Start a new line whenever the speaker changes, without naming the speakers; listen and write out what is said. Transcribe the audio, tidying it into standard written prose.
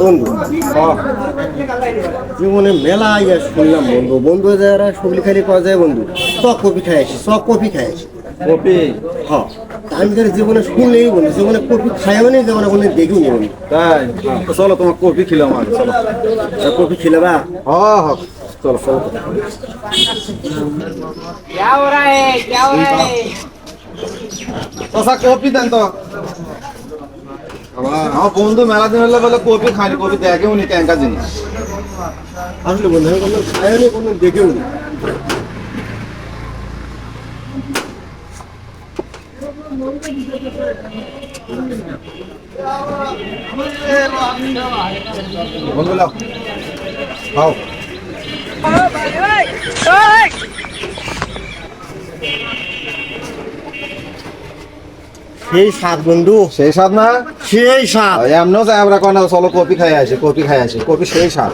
বন্ধু জীবনে মেলা ইয়া শুনলাম বন্ধু, বন্ধু যারা সবলি খালি পাওয়া যায় বন্ধু, সব কপি খাই আসি, সব কপি খাই আসি।
কপি?
হ্যাঁ, আমি তার জীবনে শুনলেই বন্ধু, জীবনে কপি খাইও নি, জীবনে কোনো দেখিও নি বন্ধু।
তাই? তো চলো তোমার কপি খিলাম আগে, চলো।
কপি খেলে বা
হ্যাঁ হ্যাঁ, চলো চলো। চাচা কপি দেন তো। আমার বন্ধু মেলা দিন হলে বলে কপি খায়নি, কপি দেখেও নি ট্যাঙ্কা জিনিস।
আসলে বন্ধু আমি কোনো খাইও নি, কোনো দেখেও নি।
বন্ধু লাও খাও।
সেই স্বাদ বন্ধু,
সেই স্বাদ না?
সেই স্বাদ।
এমনও যাই আমরা কোন চলো কপি খাই আসি, কপি খাই আসি, কপি সেই স্বাদ।